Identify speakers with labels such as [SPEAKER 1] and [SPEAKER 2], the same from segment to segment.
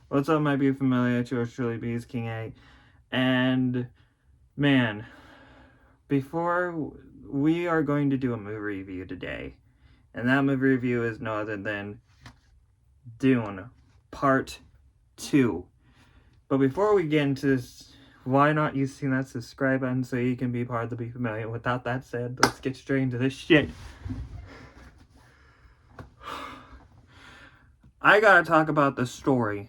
[SPEAKER 1] What's up, my be familiar? It's yours truly, Bees King A. And man, before we are going to do a movie review today, and that movie review is no other than Dune Part 2. But before we get into this, why not using that subscribe button so you can be part of the Be Familiar? Without that said, let's get straight into this shit. I gotta talk about the story.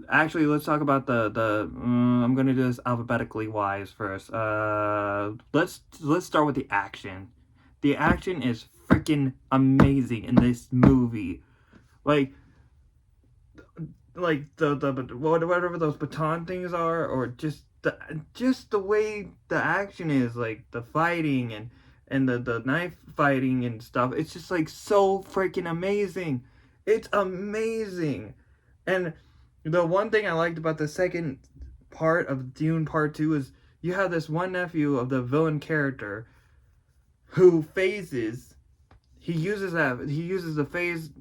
[SPEAKER 1] Actually, let's talk about I'm gonna do this alphabetically wise first. Let's start with the action. The action is freaking amazing in this movie. Like the whatever those baton things are, or just the way the action is, like the fighting and the knife fighting and stuff. It's just like so freaking amazing. It's amazing. And the one thing I liked about the second part of Dune Part 2 is you have this one nephew of the villain character who phases. He uses the phase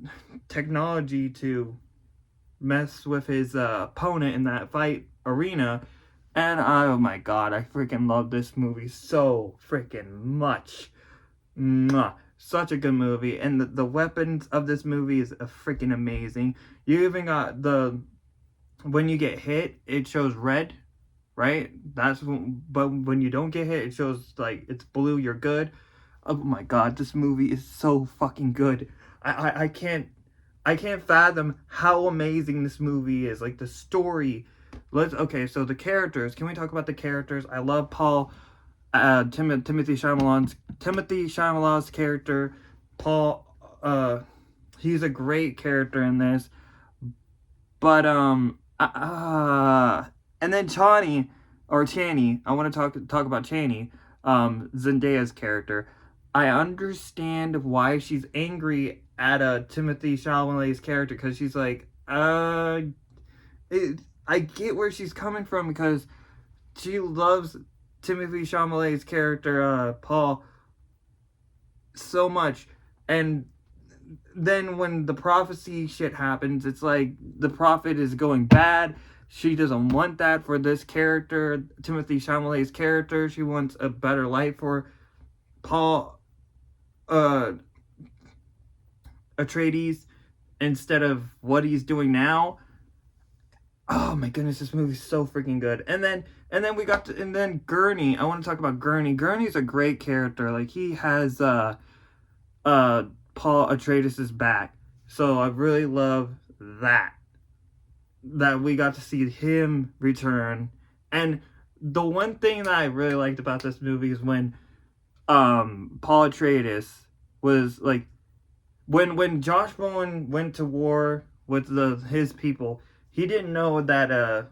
[SPEAKER 1] technology to mess with his opponent in that fight arena. And oh my god, I freaking love this movie so freaking much. Mwah. Such a good movie. And the weapons of this movie is freaking amazing. You even got when you get hit, it shows red, right? But when you don't get hit, it shows like it's blue, you're good. Oh my god, this movie is so fucking good. I can't fathom how amazing this movie is. Like the story. So the characters. Can we talk about the characters? I love Timothy Chalamet's character. Paul, he's a great character in this. But and then Chani, I want to talk about Chani, Zendaya's character. I understand why she's angry at Timothy Chalamet's character, because she's like, I get where she's coming from, because she loves Timothy Chalamet's character, Paul, so much. And then when the prophecy shit happens, it's like the prophet is going bad. She doesn't want that for this character, Timothy Chalamet's character. She wants a better life for Paul Atreides instead of what he's doing now. Oh my goodness, this movie's so freaking good. And then Gurney. I want to talk about Gurney. Gurney's a great character. Like, he has Paul Atreides' back. So I really love that we got to see him return. And the one thing that I really liked about this movie is when Paul Atreides was like, when Josh Brolin went to war with his people, he didn't know that a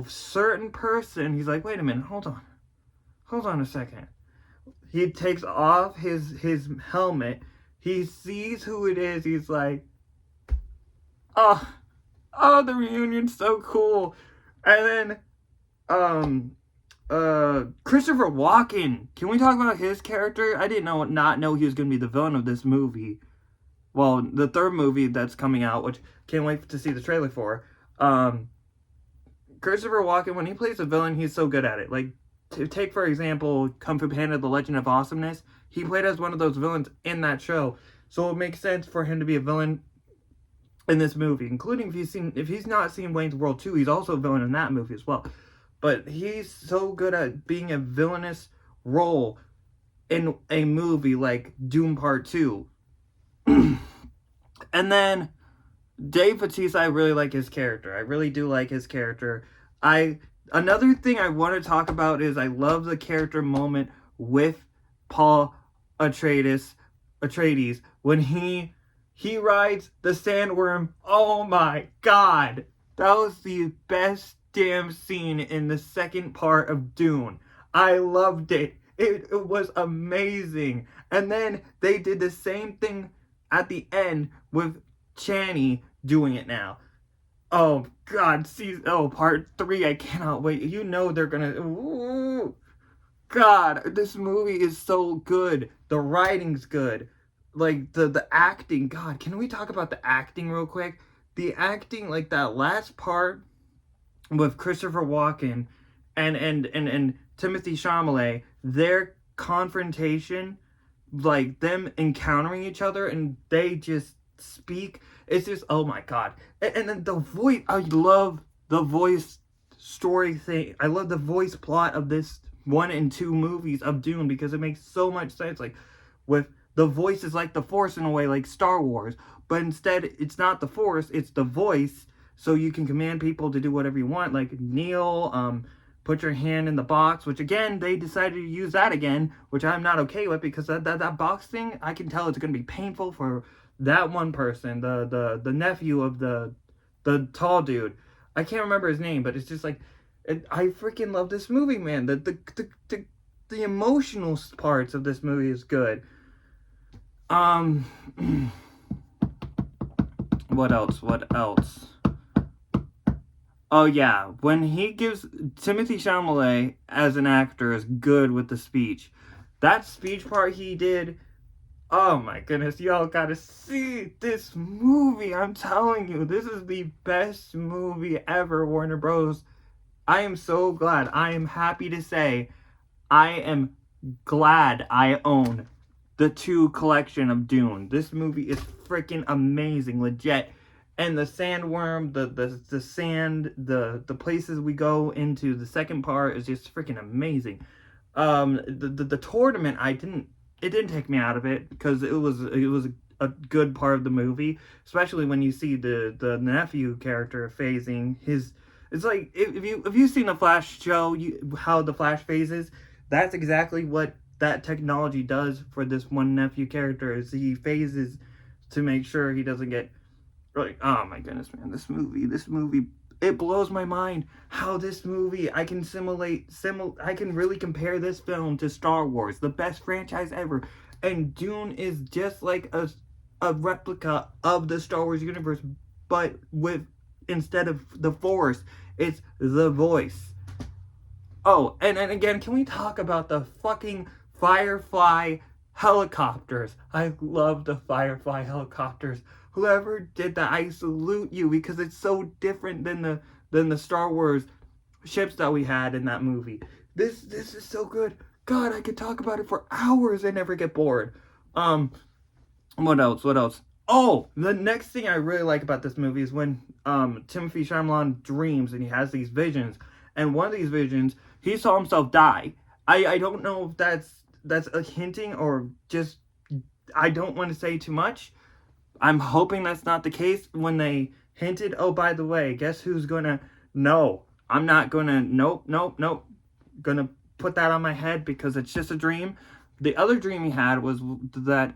[SPEAKER 1] certain person, he's like, wait a minute, hold on a second. He takes off his helmet. He sees who it is. He's like, oh, the reunion's so cool. And then, Christopher Walken. Can we talk about his character? I didn't not know he was going to be the villain of this movie. Well, the third movie that's coming out, which can't wait to see the trailer for. Christopher Walken, when he plays a villain, he's so good at it. Like, to take, for example, Kung Fu Panda, The Legend of Awesomeness. He played as one of those villains in that show. So it makes sense for him to be a villain in this movie, including if he's not seen Wayne's World 2, he's also a villain in that movie as well. But he's so good at being a villainous role in a movie like Dune Part 2. And then Dave Bautista, I really like his character. I really do like his character. Another thing I want to talk about is I love the character moment with Paul Atreides when he rides the sandworm. Oh my god. That was the best damn scene in the second part of Dune. I loved it. It was amazing. And then they did the same thing at the end with Chani doing it now. Oh god, part 3, I cannot wait. You know they're gonna... Ooh, god, this movie is so good. The writing's good. like the acting. God, can we talk about the acting real quick? The acting, like that last part with Christopher Walken and Timothy Chalamet, their confrontation, like them encountering each other, and they just speak. It's just, oh my god. And then the voice. I love the voice story thing. I love the voice plot of this 1 and 2 movies of Dune because it makes so much sense. Like with the voice is like the Force in a way, like Star Wars, but instead it's not the Force, it's the voice. So you can command people to do whatever you want, like kneel, put your hand in the box, which again they decided to use that again, which I'm not okay with because that box thing, I can tell it's going to be painful for that one person, the nephew of the tall dude. I can't remember his name, but it's just like I freaking love this movie, man. The emotional parts of this movie is good. What else? What else? Oh yeah, when he gives Timothy Chalamet as an actor is good with the speech. That speech part he did. Oh my goodness, y'all gotta see this movie. I'm telling you, this is the best movie ever, Warner Bros. I am so glad. I am happy to say I am glad I own the 2 collection of Dune. This movie is freaking amazing, legit. And the sandworm, the sand, the places we go into, the second part is just freaking amazing. The tournament, it didn't take me out of it because it was a good part of the movie, especially when you see the nephew character phasing his. It's like if you've seen the Flash show, how the Flash phases, that's exactly what that technology does for this one nephew character. Is he phases to make sure he doesn't get like, oh my goodness, man, this movie, it blows my mind how this movie I can I can really compare this film to Star Wars, the best franchise ever, and Dune is just like a replica of the Star Wars universe, but with instead of the Force, it's the voice. Oh, and again, can we talk about the fucking Firefly helicopters? I love the Firefly helicopters. Whoever did that, I salute you because it's so different than the Star Wars ships that we had in that movie. This is so good. God, I could talk about it for hours and never get bored. What else? What else? Oh, the next thing I really like about this movie is when Timothy Chalamet dreams and he has these visions, and one of these visions he saw himself die. I don't know if that's a hinting or just I don't want to say too much. I'm hoping that's not the case when they hinted, oh, by the way, guess who's gonna... No, I'm not gonna... Nope. Gonna put that on my head because it's just a dream. The other dream he had was that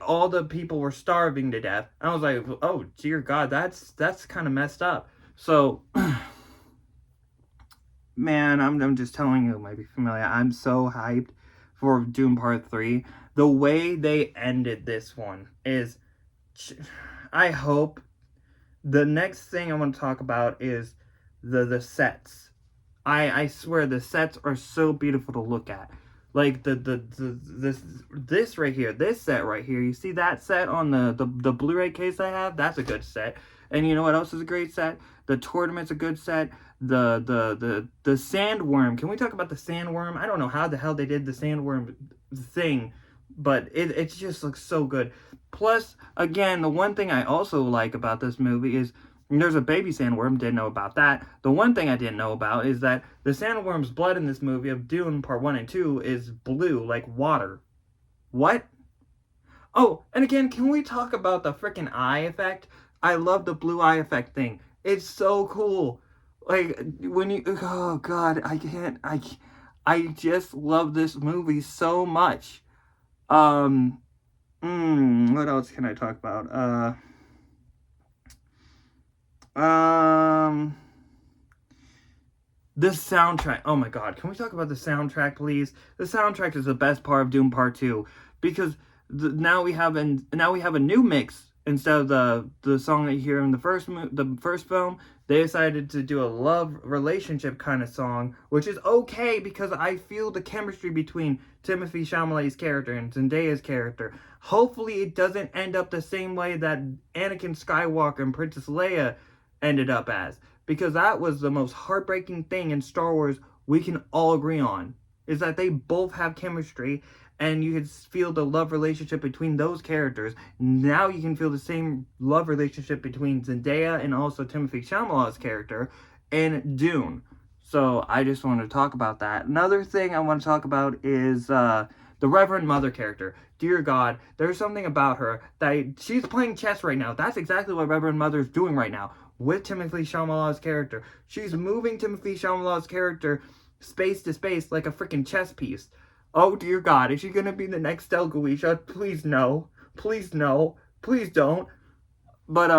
[SPEAKER 1] all the people were starving to death. I was like, oh, dear God, that's kind of messed up. So, man, I'm just telling you, it might be familiar. I'm so hyped for Dune Part 3. The way they ended this one is... I hope the next thing I want to talk about is the sets. I swear the sets are so beautiful to look at. Like this right here, this set right here. You see that set on the Blu-ray case I have? That's a good set. And you know what else is a great set? The tournament's a good set. The sandworm. Can we talk about the sandworm? I don't know how the hell they did the sandworm thing, but it just looks so good. Plus, again, the one thing I also like about this movie is there's a baby sandworm. Didn't know about that. The one thing I didn't know about is that the sandworm's blood in this movie of Dune Part 1 and 2 is blue, like water. What? Oh, and again, can we talk about the freaking eye effect? I love the blue eye effect thing. It's so cool. Like, when you... Oh, God, I just love this movie so much. What else can I talk about? The soundtrack. Oh my God, can we talk about the soundtrack, please? The soundtrack is the best part of Doom Part 2 because now we have a new mix instead of the song that you hear in the first film, they decided to do a love relationship kind of song, which is okay because I feel the chemistry between Timothée Chalamet's character and Zendaya's character. Hopefully, it doesn't end up the same way that Anakin Skywalker and Princess Leia ended up as, because that was the most heartbreaking thing in Star Wars we can all agree on, is that they both have chemistry, and you can feel the love relationship between those characters. Now you can feel the same love relationship between Zendaya and also Timothée Chalamet's character in Dune. So I just want to talk about that. Another thing I want to talk about is the Reverend Mother character. Dear God, there's something about her that she's playing chess right now. That's exactly what Reverend Mother is doing right now with Timothée Chalamet's character. She's moving Timothée Chalamet's character space to space like a freaking chess piece. Oh dear God, is she gonna be the next Delguisha? Please no. Please no. Please don't. But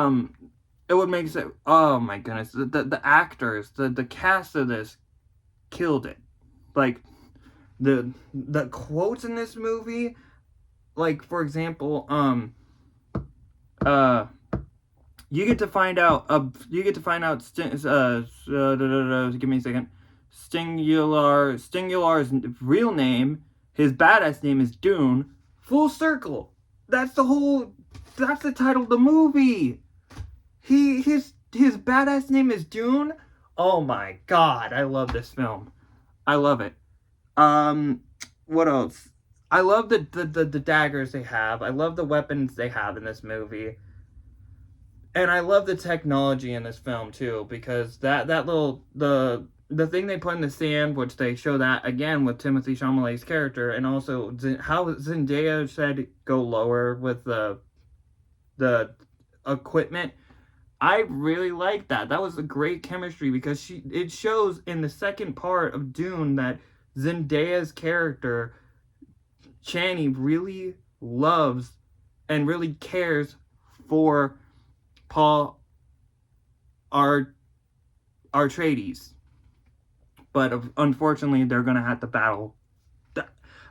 [SPEAKER 1] it would make sense. Oh my goodness. The actors, the cast of this killed it. Like the quotes in this movie, like for example, you get to find out give me a second. Stingular's real name, his badass name is Dune. Full circle. That's the title of the movie. His badass name is Dune. Oh my God, I love this film. I love it. What else? I love the daggers they have. I love the weapons they have in this movie. And I love the technology in this film too, because that little the thing they put in the sand, which they show that again with Timothée Chalamet's character, and also how Zendaya said go lower with the equipment. I really like that. That was a great chemistry because it shows in the second part of Dune that Zendaya's character Chani really loves and really cares for Paul Atreides. But unfortunately, they're gonna have to battle.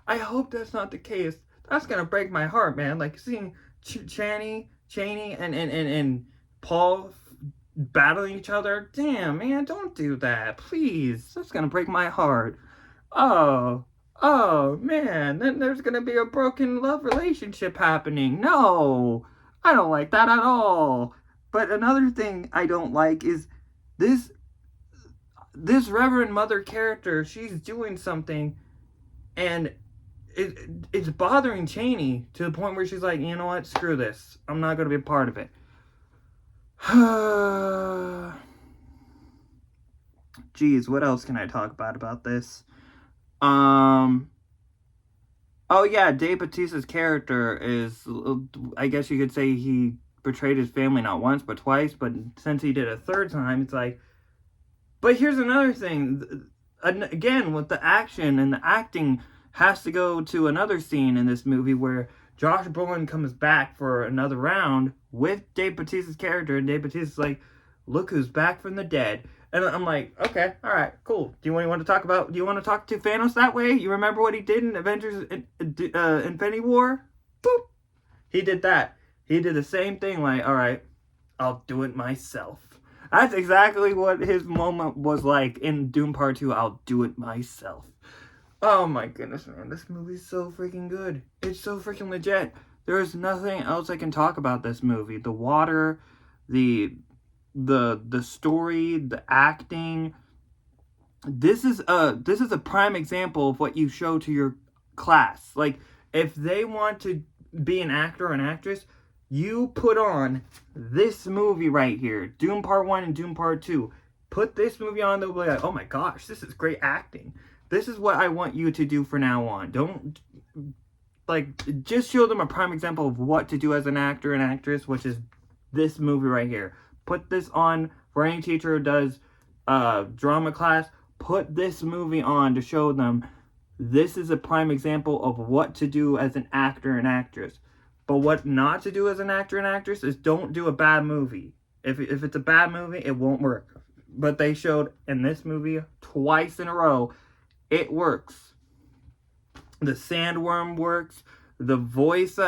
[SPEAKER 1] I hope that's not the case. That's gonna break my heart, man. Like seeing Chani and Paul battling each other. Damn, man, don't do that, please. That's gonna break my heart. Oh man, then there's gonna be a broken love relationship happening. No, I don't like that at all. But another thing I don't like is this Reverend Mother character. She's doing something, and it's bothering Chani to the point where she's like, you know what, screw this. I'm not gonna be a part of it. Jeez, what else can I talk about this? Oh yeah, Dave Bautista's character is, I guess you could say he betrayed his family not once but twice, but since he did a third time, it's like. But here's another thing, again, with the action and the acting has to go to another scene in this movie where Josh Brolin comes back for another round with Dave Bautista's character, and Dave Bautista's like, look who's back from the dead. And I'm like, okay, all right, cool. Do you want to talk to Thanos that way? You remember what he did in Avengers Infinity War? Boop. He did that. He did the same thing, like, all right, I'll do it myself. That's exactly what his moment was like in Dune Part 2. I'll do it myself. Oh my goodness, man. This movie's so freaking good. It's so freaking legit. There is nothing else I can talk about this movie. The water, the story, the acting. This is a prime example of what you show to your class. Like, if they want to be an actor or an actress, you put on this movie right here, Dune Part 1 and Dune Part 2. Put this movie on, they'll be like, oh my gosh, this is great acting. This is what I want you to do from now on. Don't, like, just show them a prime example of what to do as an actor and actress, which is this movie right here. Put this on for any teacher who does drama class. Put this movie on to show them this is a prime example of what to do as an actor and actress. But what not to do as an actor and actress is don't do a bad movie. If it's a bad movie, it won't work. But they showed in this movie twice in a row, it works. The sandworm works. The voice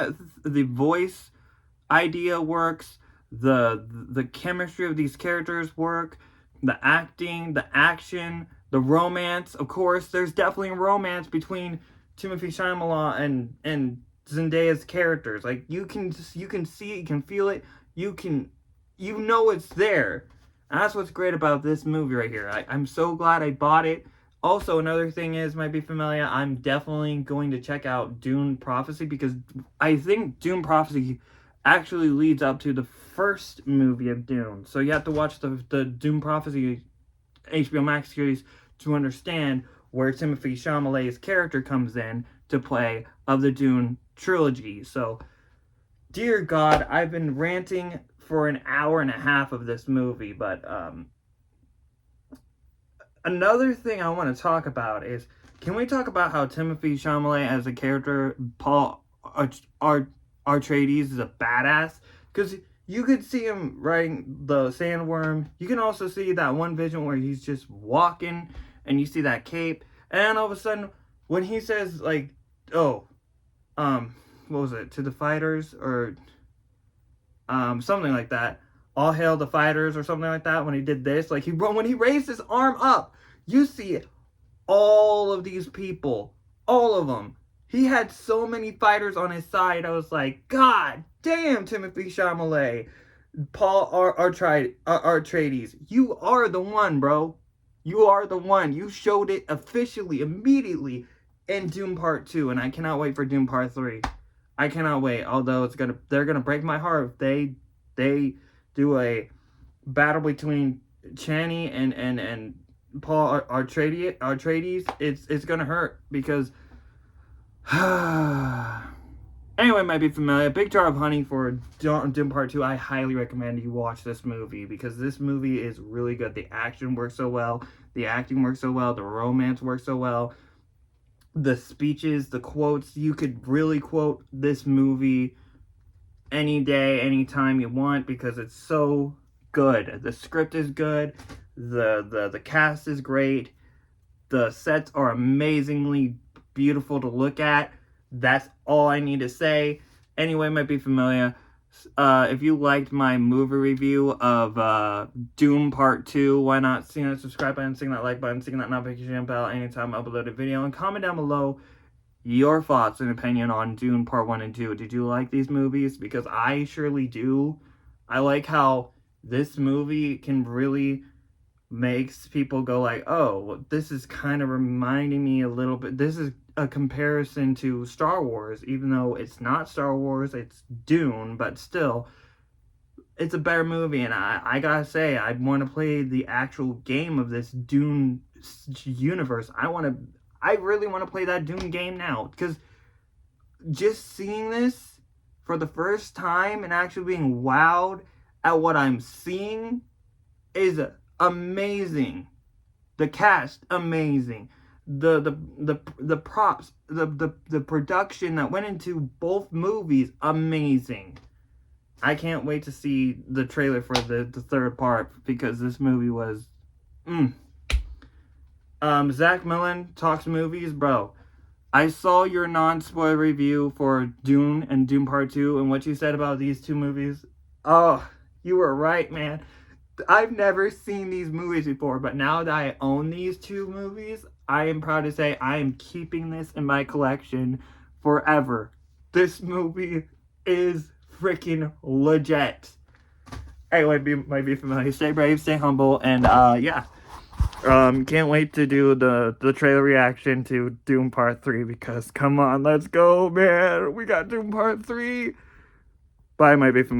[SPEAKER 1] idea works, the chemistry of these characters work, the acting, the action, the romance. Of course, there's definitely a romance between Timothée Chalamet and Zendaya's characters. Like you can see it, you can feel it, you know it's there. And that's what's great about this movie right here. I'm so glad I bought it. Also, another thing is, might be familiar, I'm definitely going to check out Dune Prophecy, because I think Dune Prophecy actually leads up to the first movie of Dune. So you have to watch the Dune Prophecy HBO Max series to understand where Timothée Chalamet's character comes in to play of the Dune trilogy. So, dear God, I've been ranting for an hour and a half of this movie, but another thing I want to talk about is, can we talk about how Timothée Chalamet as a character, Paul Atreides, is a badass? Because you could see him riding the sandworm. You can also see that one vision where he's just walking and you see that cape. And all of a sudden, when he says, like, oh, what was it? To the fighters, or something like that. All hail the fighters, or something like that. When he did this, like, when he raised his arm up, you see all of these people, all of them. He had so many fighters on his side. I was like, God damn, Timothée Chalamet, Paul Atreides, you are the one, bro. You are the one. You showed it officially, immediately in Dune Part 2, and I cannot wait for Dune Part 3. I cannot wait. Although they're gonna break my heart if they do a battle between Chani and Paul Atreides. It's gonna hurt, because anyway, might be familiar. Big Jar of Honey for Dune Part 2. I highly recommend you watch this movie, because this movie is really good. The action works so well. The acting works so well. The romance works so well. The speeches, the quotes. You could really quote this movie any day, anytime you want, because it's so good. The script is good. The cast is great. The sets are amazingly beautiful to look at. That's all I need to say. Anyway, might be familiar. If you liked my movie review of Dune Part 2, why not see that subscribe button, sing that like button, sing that notification bell anytime I upload a video, and comment down below your thoughts and opinion on Dune Part 1 and 2. Did you like these movies? Because I surely do. I like how this movie can really makes people go like, oh, this is kind of reminding me a little bit. This is a comparison to Star Wars, even though it's not Star Wars, it's Dune, but still, it's a better movie. And I gotta say, I want to play the actual game of this Dune universe. I really want to play that Dune game now, because just seeing this for the first time and actually being wowed at what I'm seeing is amazing. The cast, amazing. The props, the production that went into both movies, amazing. I can't wait to see the trailer for the third part, because this movie was Zach Millen Talks Movies, bro. I saw your non-spoiler review for Dune and Dune Part 2, and what you said about these two movies. Oh, you were right, man. I've never seen these movies before, but now that I own these two movies, I am proud to say I am keeping this in my collection forever. This movie is freaking legit. Anyway, might be familiar. Stay brave, stay humble, and yeah. Can't wait to do the trailer reaction to Dune Part 3, because come on, let's go, man. We got Dune Part 3. Bye, might be familiar.